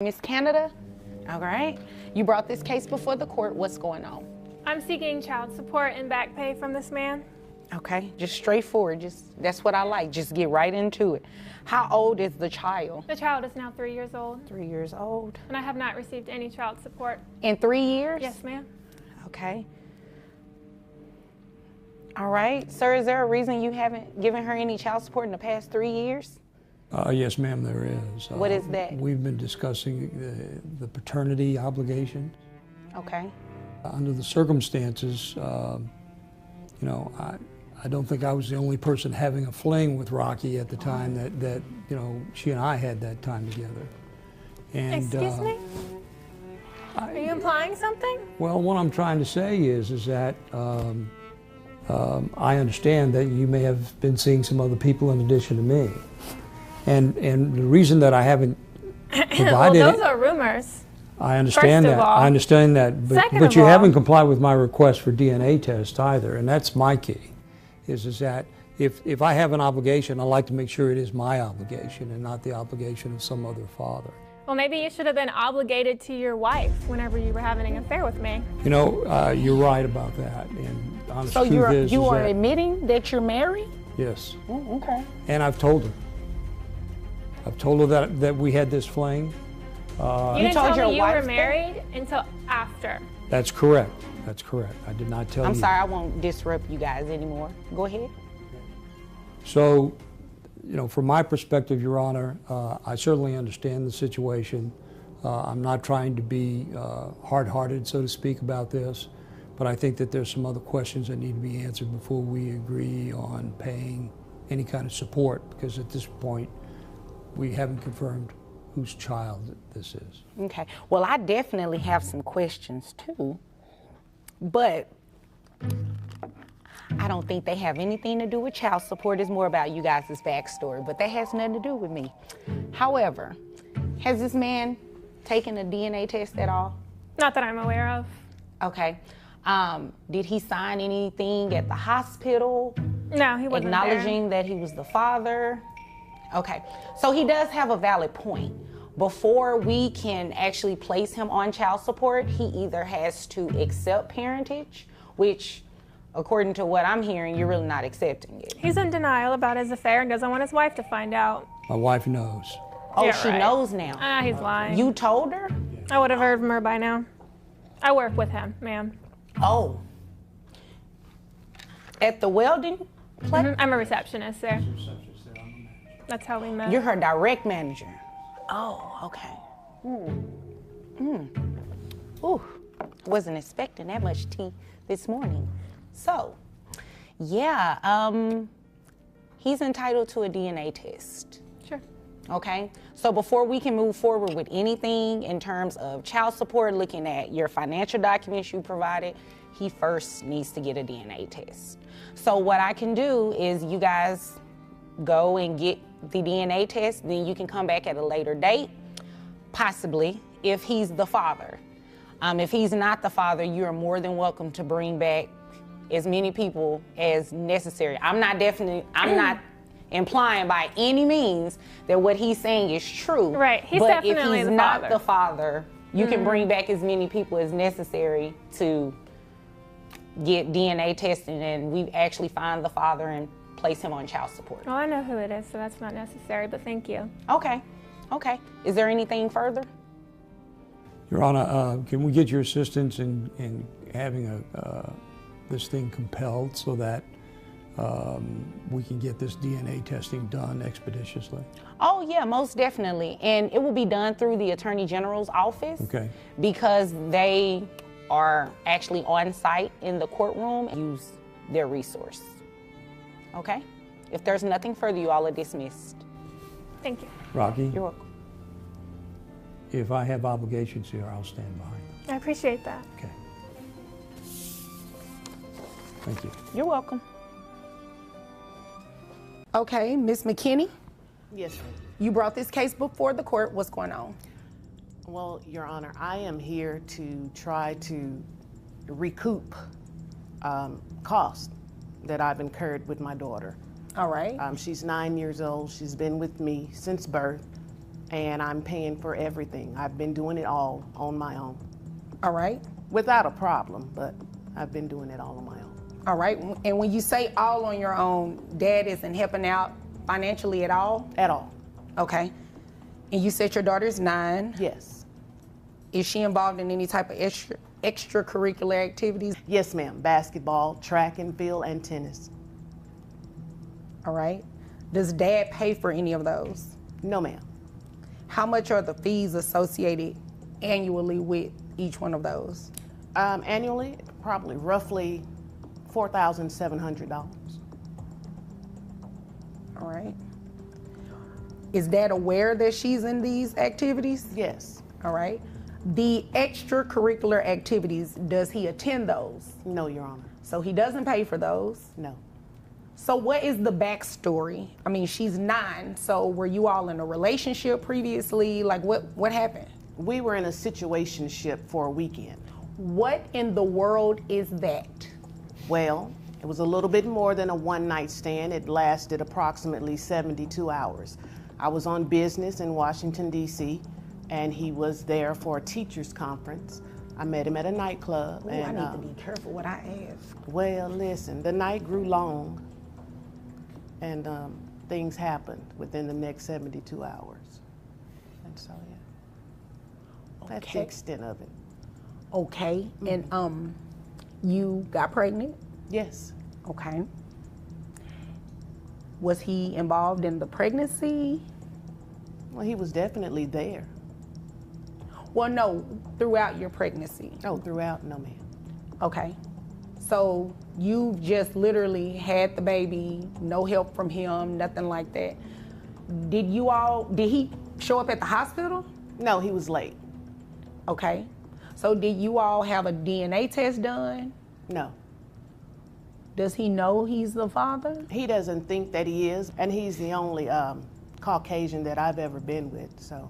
Miss Canada, all right. You brought this case before the court. What's going on? I'm seeking child support and back pay from this man. Okay, just straightforward. That's what I like. Just get right into it. How old is the child? The child is now 3 years old. 3 years old. And I have not received any child support. In 3 years? Yes, ma'am. Okay. All right. Sir, is there a reason you haven't given her any child support in the past 3 years? Yes, ma'am, there is. What is that? We've been discussing the paternity obligation. Okay. Under the circumstances, I don't think I was the only person having a fling with Rocky at the time that she and I had that time together. And, Excuse me? Are you implying something? Well, what I'm trying to say is that I understand that you may have been seeing some other people in addition to me. And the reason that I haven't provided well, those are rumors. I understand First of that. all. I understand that. Second But of you all. haven't complied with my request for DNA test either, and that's my key. Is that if I have an obligation, I like to make sure it is my obligation and not the obligation of some other father. Well, maybe you should have been obligated to your wife whenever you were having an affair with me. You know, you're right about that. And the honest So truth is you are that, admitting that you're married? yes. Oh, okay. And I've told her. I've told her that we had this fling. You didn't told tell your me you wife were that? married until after. That's correct. That's correct. I did not tell you. I'm sorry, I won't disrupt you guys anymore. Go ahead. So, from my perspective, Your Honor, I certainly understand the situation. I'm not trying to be hard-hearted, so to speak, about this, but I think that there's some other questions that need to be answered before we agree on paying any kind of support, because at this point, we haven't confirmed whose child this is. Okay. Well, I definitely have some questions too, but I don't think they have anything to do with child support. It's more about you guys' backstory, but that has nothing to do with me. However, has this man taken a DNA test at all? Not that I'm aware of. Okay. Did he sign anything at the hospital No, he wasn't acknowledging that he was the father? Okay. So he does have a valid point. Before we can actually place him on child support, he either has to accept parentage, which, according to what I'm hearing, you're really not accepting it. there. He's in denial about his affair and doesn't want his wife to find out. My wife knows. Oh, Yeah, she right. knows now. He's lying. You told her? I would have heard from her by now. I work with him, ma'am. Oh. At the welding place? I'm a receptionist there. That's how we met. You're her direct manager. Oh, okay. Ooh, wasn't expecting that much tea this morning. So, yeah, he's entitled to a DNA test. Sure. Okay, so before we can move forward with anything in terms of child support, looking at your financial documents you provided, he first needs to get a DNA test. So what I can do is you guys go and get the DNA test, then you can come back at a later date, possibly, if he's the father. If he's not the father, you're more than welcome to bring back as many people as necessary. I'm not implying by any means that what he's saying is true. Right, he's but if definitely he's the not father. the father, you can bring back as many people as necessary to get DNA tested, and we actually find the father and place him on child support. Well, I know who it is, so that's not necessary, but thank you. Okay, okay. Is there anything further? Your Honor, can we get your assistance in having this thing compelled so that we can get this DNA testing done expeditiously? Oh yeah, most definitely. And it will be done through the Attorney General's office. Okay. Because they are actually on site in the courtroom and use their resource. Okay? If there's nothing further, you all are dismissed. Thank you. Rocky, You're welcome. if I have obligations here, I'll stand behind them. I appreciate that. Okay. Thank you. You're welcome. Okay, Ms. McKinney, Yes, ma'am. you brought this case before the court. What's going on? Well, Your Honor, I am here to try to recoup costs that I've incurred with my daughter. All right. She's 9 years old. She's been with me since birth. and I'm paying for everything. I've been doing it all on my own. All right. Without a problem, but I've been doing it all on my own. All right. And when you say all on your own, Dad isn't helping out financially at all? At all. Okay. And you said your daughter's 9. Yes. Is she involved in any type of extracurricular activities? Yes, ma'am. Basketball, track and field, and tennis. All right. Does Dad pay for any of those? No, ma'am. How much are the fees associated annually with each one of those? Annually, probably roughly $4,700. All right. Is Dad aware that she's in these activities? Yes. All right. The extracurricular activities, does he attend those? No, Your Honor. So he doesn't pay for those? No. So what is the backstory? I mean, she's 9, so were you all in a relationship previously? Like what happened? We were in a situationship for a weekend. What in the world is that? Well, it was a little bit more than a one-night stand. It lasted approximately 72 hours. I was on business in Washington, D.C., and he was there for a teachers' conference. I met him at a nightclub. Ooh, and I need to be careful what I ask. Well, listen, the night grew long, and things happened within the next 72 hours. And so, yeah, that's the Okay. extent of it. Okay, and you got pregnant? Yes. Okay. Was he involved in the pregnancy? Well, he was definitely there. Well, no, throughout your pregnancy. Oh, throughout? No, ma'am. Okay. So you just literally had the baby, no help from him, nothing like that. Did he show up at the hospital? No, he was late. Okay. So did you all have a DNA test done? No. Does he know he's the father? He doesn't think that he is, and he's the only Caucasian that I've ever been with, so.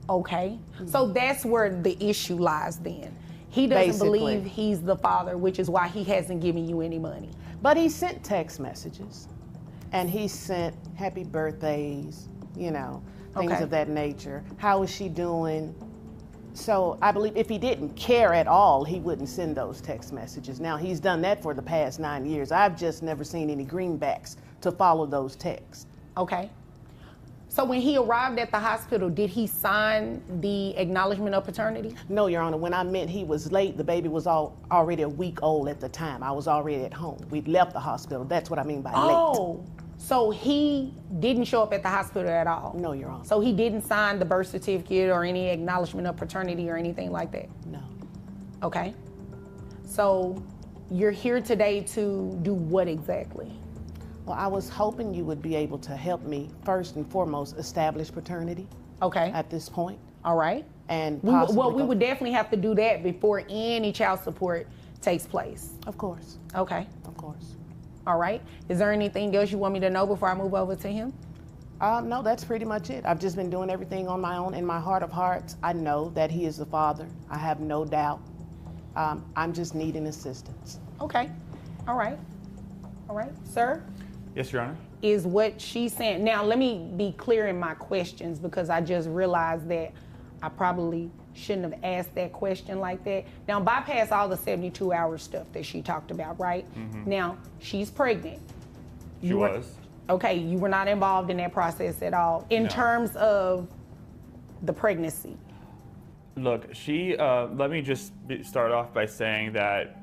Okay. So that's where the issue lies then. He doesn't Basically. believe he's the father, which is why he hasn't given you any money. But he sent text messages, and he sent happy birthdays, you know, things Okay. of that nature. How is she doing? So I believe if he didn't care at all, he wouldn't send those text messages. Now, he's done that for the past 9 years. I've just never seen any greenbacks to follow those texts. Okay. So when he arrived at the hospital, did he sign the acknowledgement of paternity? No, Your Honor, when I meant he was late, the baby was already a week old at the time. I was already at home. We'd left the hospital. That's what I mean by late. Oh, so he didn't show up at the hospital at all? No, Your Honor. So he didn't sign the birth certificate or any acknowledgement of paternity or anything like that? No. Okay. So you're here today to do what exactly? Well, I was hoping you would be able to help me, first and foremost, establish paternity Okay. at this point. All right. And We possibly would definitely have to do that before any child support takes place. Of course, Okay. of course. All right. Is there anything else you want me to know before I move over to him? No, that's pretty much it. I've just been doing everything on my own. In my heart of hearts, I know that he is the father. I have no doubt. I'm just needing assistance. Okay. All right. All right. Sir? Yes, Your Honor. Is what she's saying. Now, let me be clear in my questions because I just realized that I probably shouldn't have asked that question like that. Now, bypass all the 72-hour stuff that she talked about, right? Mm-hmm. Now, she's pregnant. She was. Okay, you were not involved in that process at all in No. terms of the pregnancy. Look, let me just start off by saying that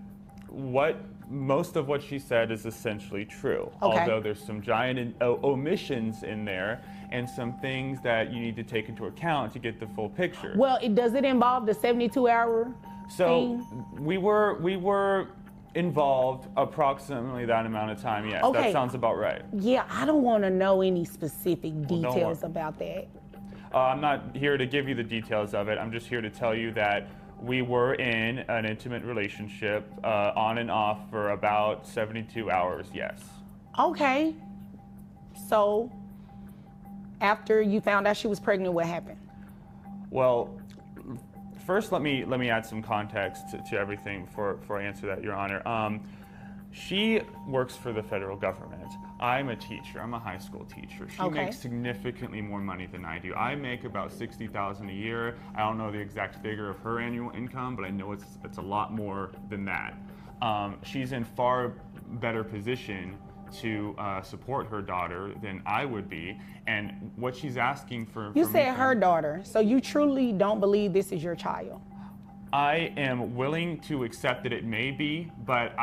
most of what she said is essentially true. Okay. Although there's some giant omissions in there and some things that you need to take into account to get the full picture. Well, does it involve the 72-hour So thing? we were involved approximately that amount of time, yes. Okay. That sounds about right. Yeah, I don't want to know any specific don't details worry. about that. I'm not here to give you the details of it. I'm just here to tell you that we were in an intimate relationship on and off for about 72 hours, yes. Okay. So, after you found out she was pregnant, what happened? Well, first let me add some context to everything before I answer that, Your Honor. She works for the federal government. I'm a teacher. I'm a high school teacher. She Okay. makes significantly more money than I do. I make about $60,000 a year. I don't know the exact figure of her annual income, but I know it's a lot more than that. She's in far better position to support her daughter than I would be, and what she's asking for. You for said me her daughter, so you truly don't believe this is your child? I am willing to accept that it may be, but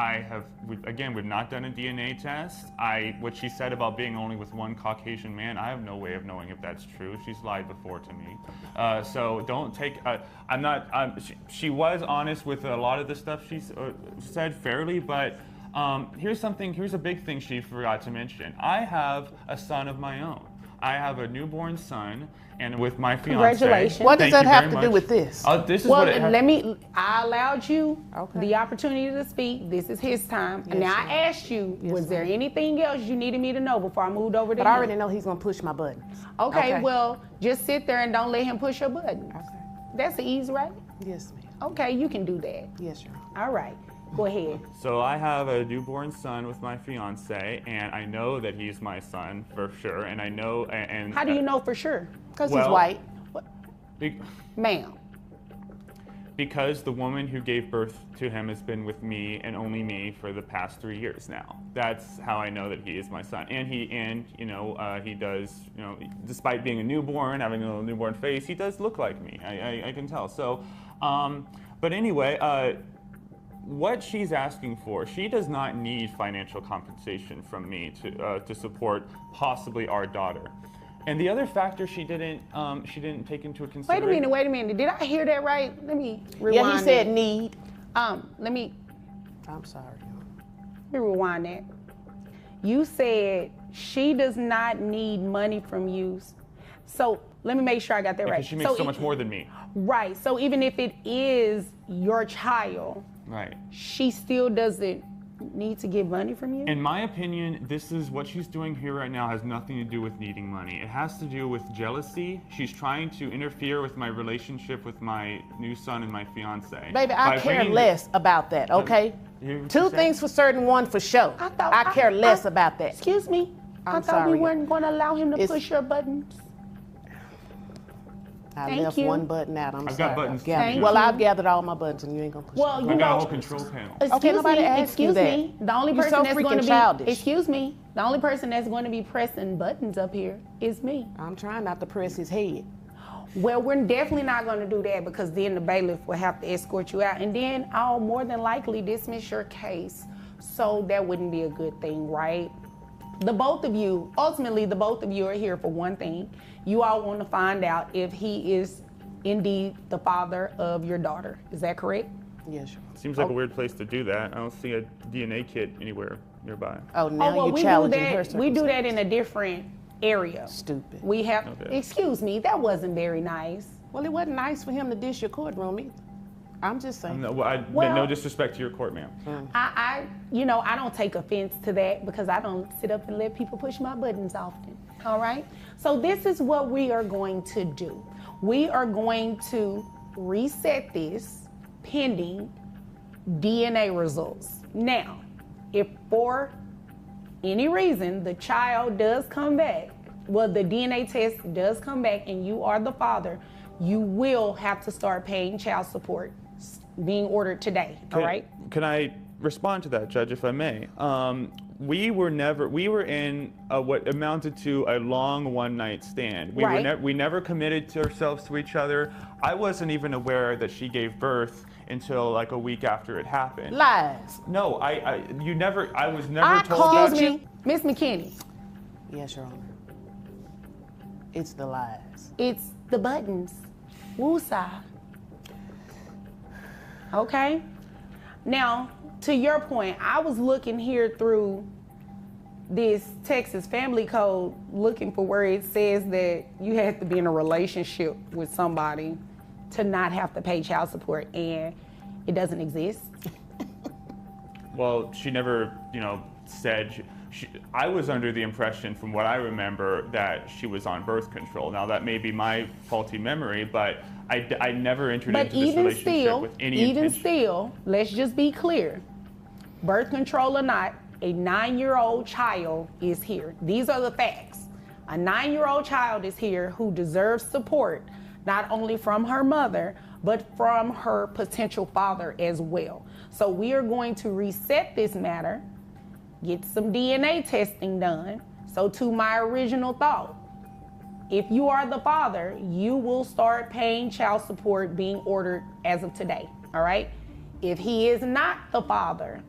we've not done a DNA test. What she said about being only with one Caucasian man, I have no way of knowing if that's true. She's lied before to me. So don't take, she was honest with a lot of the stuff she said fairly, but here's a big thing she forgot to mention. I have a son of my own. I have a newborn son, and with my fiance. Congratulations. What does Thank that you have very to do much. with this? This is Well, what it I allowed you Okay. the opportunity to speak. This is his time. Yes, And now ma'am. I asked you, Yes, was there ma'am. anything else you needed me to know before I moved over to But I him? already know he's gonna push my buttons. Okay, well, just sit there and don't let him push your buttons. Okay. That's the easy, right? Yes, ma'am. Okay, you can do that. Yes, Your Honor. All right, go ahead. So I have a newborn son with my fiance, and I know that he's my son for sure. And I know, and How do you know for sure? Because he's Well- white. be- Ma'am. because the woman who gave birth to him has been with me and only me for the past 3 years now. That's how I know that he is my son. And he does, despite being a newborn, having a little newborn face, he does look like me. I can tell. So, but anyway. What she's asking for, she does not need financial compensation from me to support possibly our daughter. And the other factor she didn't take into consideration. Wait a minute. Did I hear that right? Let me rewind. Yeah, he said that. need. Let me I'm sorry. rewind that. You said she does not need money from you. So let me make sure I got that right. Because she makes so much more than me. Right. So even if it is your child, Right. she still doesn't need to get money from you? In my opinion, this is what she's doing here right now has nothing to do with needing money. It has to do with jealousy. She's trying to interfere with my relationship with my new son and my fiance. Baby, I By care bringing- less about that, okay? You hear what Two she said? things for certain, one for sure. I care less about that. Excuse me? I I'm thought we sorry. weren't going to allow him to It's- push your buttons. I Thank left you. one button out. I'm I've sorry. got buttons. Thank Well, you. I've gathered all my buttons, and you ain't gonna push Well, them. you I've got a know, whole control panel. excuse nobody me, asked you excuse that. me. The only You're person so that's freaking going to be childish. excuse me. The only person that's going to be pressing buttons up here is me. I'm trying not to press his head. Well, we're definitely not going to do that because then the bailiff will have to escort you out, and then I'll more than likely dismiss your case. So that wouldn't be a good thing, right? Ultimately, the both of you are here for one thing. You all want to find out if he is indeed the father of your daughter. Is that correct? Yes, Your Honor. Seems like a weird place to do that. I don't see a DNA kit anywhere nearby. Oh, now you're we do challenging her that. We do that in circumstances. a different area. Stupid. We have. Okay. Excuse me. That wasn't very nice. Well, it wasn't nice for him to dish your courtroom either. I'm just saying. No, well, Well- no disrespect to your court, ma'am. I don't take offense to that because I don't sit up and let people push my buttons often. All right. So this is what we are going to do. We are going to reset this pending DNA results. Now, if for any reason the child does come back, well, the DNA test does come back and you are the father, you will have to start paying child support being ordered today, all right? Can I respond to that, Judge, if I may? We were in what amounted to a long one-night stand. We never committed ourselves to each other. I wasn't even aware that she gave birth until like a week after it happened. Lies. No, I was never I told called that. Excuse me, Miss McKinney, Yes, Your Honor. It's the lies. it's the buttons. Woosah. Okay? Now, to your point, I was looking here through this Texas family code looking for where it says that you have to be in a relationship with somebody to not have to pay child support, and it doesn't exist. Well, she never, said. I was under the impression, from what I remember, that she was on birth control. Now, that may be my faulty memory, but I never entered But into this even relationship still, with any intention. let's just be clear. Birth control or not, A 9-year-old child is here. These are the facts. A 9-year-old child is here who deserves support, not only from her mother, but from her potential father as well. So we are going to reset this matter, get some DNA testing done. So to my original thought, if you are the father, you will start paying child support being ordered as of today, all right? If he is not the father,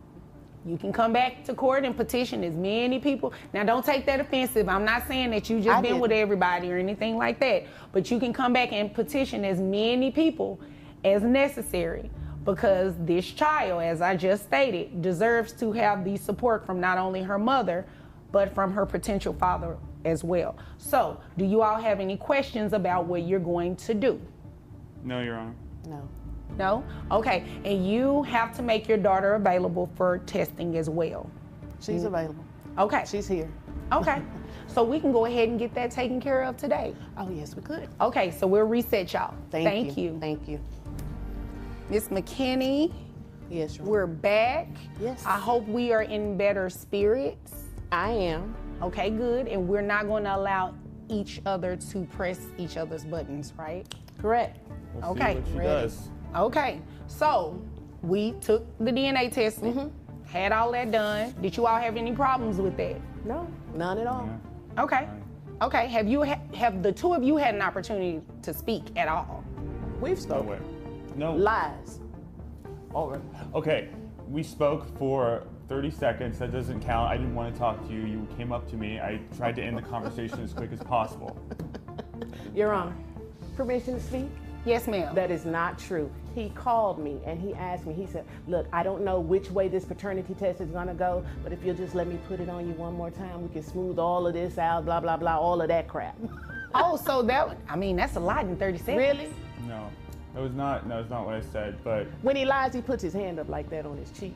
you can come back to court and petition as many people. Now, don't take that offensive. I'm not saying that you just been with everybody or anything like that, but you can come back and petition as many people as necessary, because this child, as I just stated, deserves to have the support from not only her mother, but from her potential father as well. So, do you all have any questions about what you're going to do? No, Your Honor. No. No? Okay, and you have to make your daughter available for testing as well. She's available. Okay. She's here. Okay, so we can go ahead and get that taken care of today. Oh, yes, we could. Okay, so we'll reset y'all. Thank you. Thank you. Miss McKinney, Yes, Your Honor. we're back. Yes. I hope we are in better spirits. I am. Okay, good. And we're not going to allow each other to press each other's buttons, right? Correct. We'll Okay, see what she ready. does. Okay, so we took the DNA testing, had all that done. Did you all have any problems with that? No, none at all. Okay. Okay, have the two of you had an opportunity to speak at all? We've No spoken. way. No. Lies. All right. Okay, we spoke for 30 seconds. That doesn't count. I didn't want to talk to you. You came up to me. I tried to end the conversation as quick as possible. Your Honor, permission to speak? Yes, ma'am. That is not true. He called me and he asked me, he said, look, I don't know which way this paternity test is gonna go, but if you'll just let me put it on you one more time, we can smooth all of this out, blah, blah, blah, all of that crap. Oh, so that's a lot in 30 seconds. Really? No, that was not what I said, but When he lies, he puts his hand up like that on his cheek.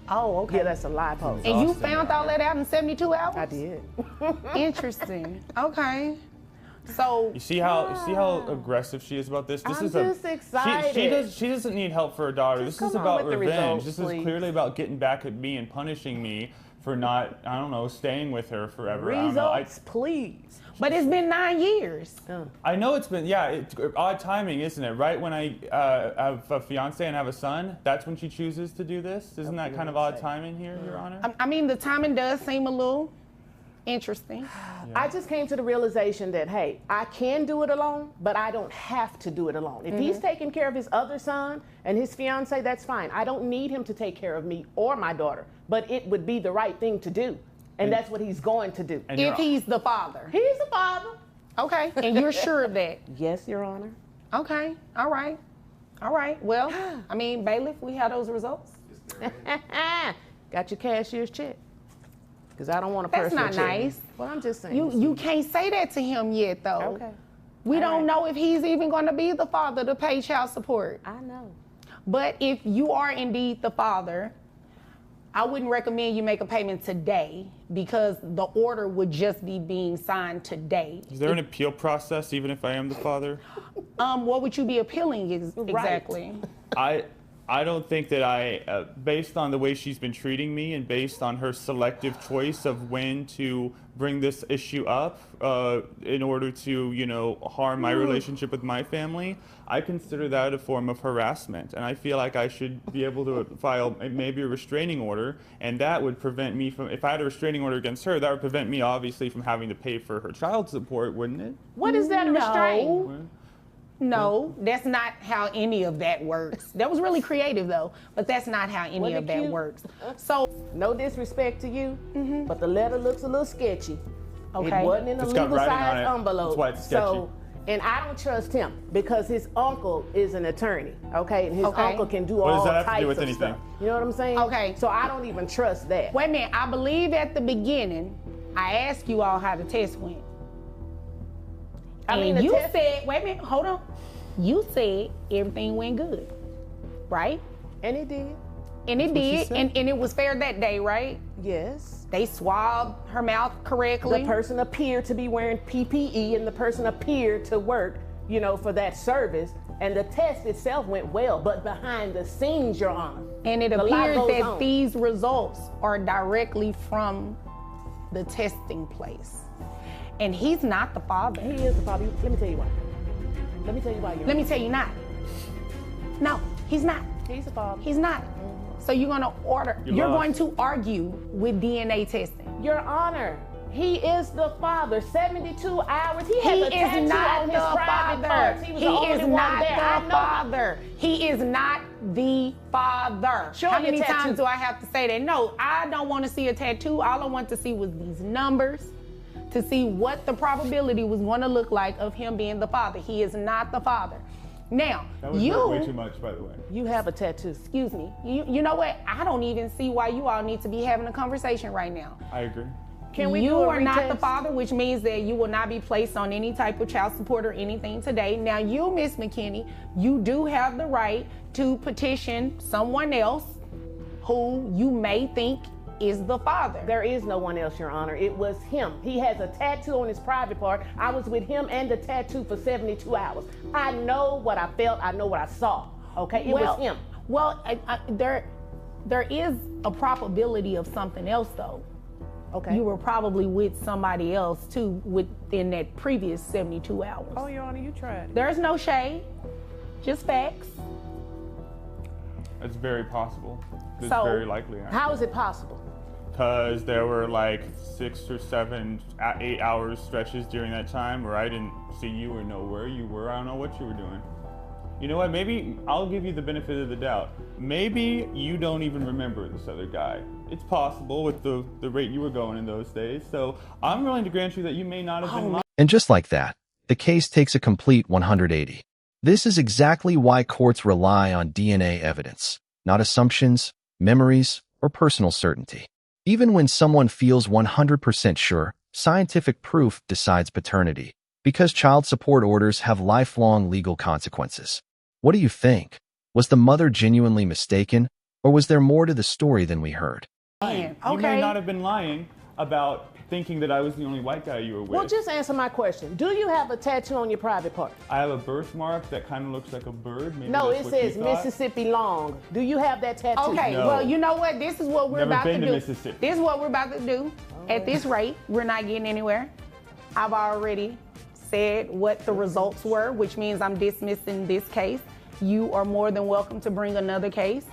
Oh, okay. Yeah, that's a lie pose. And you Exhausting, found all that out in 72 hours? I did. Interesting. Okay. So you see how aggressive she is about this? This I'm is just excited. She doesn't need help for her daughter. Just This is come on about with the revenge. results, This please. is clearly about getting back at me and punishing me for not, I don't know, staying with her forever. I don't know. Results, please. but it's been 9 years. I know it's been, it's odd timing, isn't it? Right when I have a fiance and have a son, that's when she chooses to do this? Isn't that kind of odd timing here, Your Honor? I mean, the timing does seem a little interesting. I just came to the realization that, hey, I can do it alone, but I don't have to do it alone. If he's taking care of his other son and his fiance, that's fine. I don't need him to take care of me or my daughter, but it would be the right thing to do. And that's what he's going to do. And If you're- he's the father. He's the father. Okay. And you're sure of that? Yes, Your Honor. Okay. All right. All right. Well, I mean, bailiff, we have those results. Got your cashier's check. Because I don't want a That's personal not check. nice. Well, I'm just saying. You can't say that to him yet, though. Okay. We All don't right. know if he's even going to be the father to pay child support. I know. But if you are indeed the father, I wouldn't recommend you make a payment today because the order would just be being signed today. Is there an appeal process even if I am the father? What would you be appealing exactly? I don't think that based on the way she's been treating me and based on her selective choice of when to bring this issue up in order to, harm my relationship with my family, I consider that a form of harassment. And I feel like I should be able to file maybe a restraining order, and that would prevent me from, if I had a restraining order against her, that would prevent me obviously from having to pay for her child support, wouldn't it? What is that restraint? No, that's not how any of that works. That was really creative, though, but that's not how any Wasn't of it that cute? works. So, No disrespect to you, but the letter looks a little sketchy. Okay. It wasn't in a It's got legal writing on size it. envelope. That's why it's sketchy. So, and I don't trust him because his uncle is an attorney, okay? And his Okay. uncle can do What does all that have to types do with of anything? stuff. You know what I'm saying? Okay. So I don't even trust that. wait a minute. I believe at the beginning, I asked you all how the test went. I mean, And the you test- said, wait a minute, hold on. You said everything went good, right? And it did. And it what she did, said. and it was fair that day, right? Yes. They swabbed her mouth correctly. The person appeared to be wearing PPE and the person appeared to work, for that service. And the test itself went well, but behind the scenes, Your Honor. And it a lot appears goes that on. these results are directly from the testing place. And he's not the father. He is the father. Let me tell you why. Let me tell you why, Your Honor. Let me tell you not. No, he's not. He's the father. He's not. So you're gonna you're going to argue with DNA testing. Your Honor, he is the father. 72 hours. He has He a tattoo is not on the his private parts. father. He was He the only is one not there. I the know. father. He is not the father. Show How me a many tattoo. times do I have to say that? No, I don't want to see a tattoo. All I want to see was these numbers to see what the probability was going to look like of him being the father. He is not the father. Now, That was way too much, by the way. You have a tattoo. excuse me, you know what? I don't even see why you all need to be having a conversation right now. I agree. Can we you do a are not the retest? father, which means that you will not be placed on any type of child support or anything today. Now, you, Miss McKinney, you do have the right to petition someone else who you may think is the father. There is no one else, Your Honor. It was him. He has a tattoo on his private part. I was with him and the tattoo for 72 hours. I know what I felt. I know what I saw. Okay, it was him. Well, there is a probability of something else, though. Okay. You were probably with somebody else too within that previous 72 hours. Oh, Your Honor, you tried. There's no shade, just facts. It's very possible. It's So, very likely. How is it possible? Because there were like 6 or 7, 8 hours stretches during that time where I didn't see you or know where you were. I don't know what you were doing. You know what? Maybe I'll give you the benefit of the doubt. Maybe you don't even remember this other guy. It's possible with the rate you were going in those days. So I'm willing to grant you that you may not have been lying. And just like that, the case takes a complete 180. This is exactly why courts rely on DNA evidence, not assumptions, memories, or personal certainty. Even when someone feels 100% sure, scientific proof decides paternity, because child support orders have lifelong legal consequences. What do you think? Was the mother genuinely mistaken, or was there more to the story than we heard? You may not have been lying about thinking that I was the only white guy you were with. Well, just answer my question. Do you have a tattoo on your private part? I have a birthmark that kind of looks like a bird. Maybe No, that's it what you says thought. Mississippi long. Do you have that tattoo? Okay, No. well, you know what? This is what we're Never about to been to do. Mississippi. This is what we're about to do. At this rate, we're not getting anywhere. I've already said what the results were, which means I'm dismissing this case. You are more than welcome to bring another case.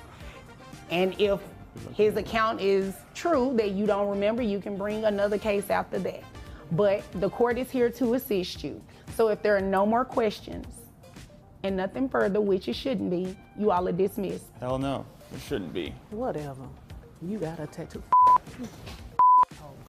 And if his account is true that you don't remember, you can bring another case after that. But the court is here to assist you. So if there are no more questions and nothing further, which it shouldn't be, you all are dismissed. Hell no, it shouldn't be. Whatever. You got a tattoo.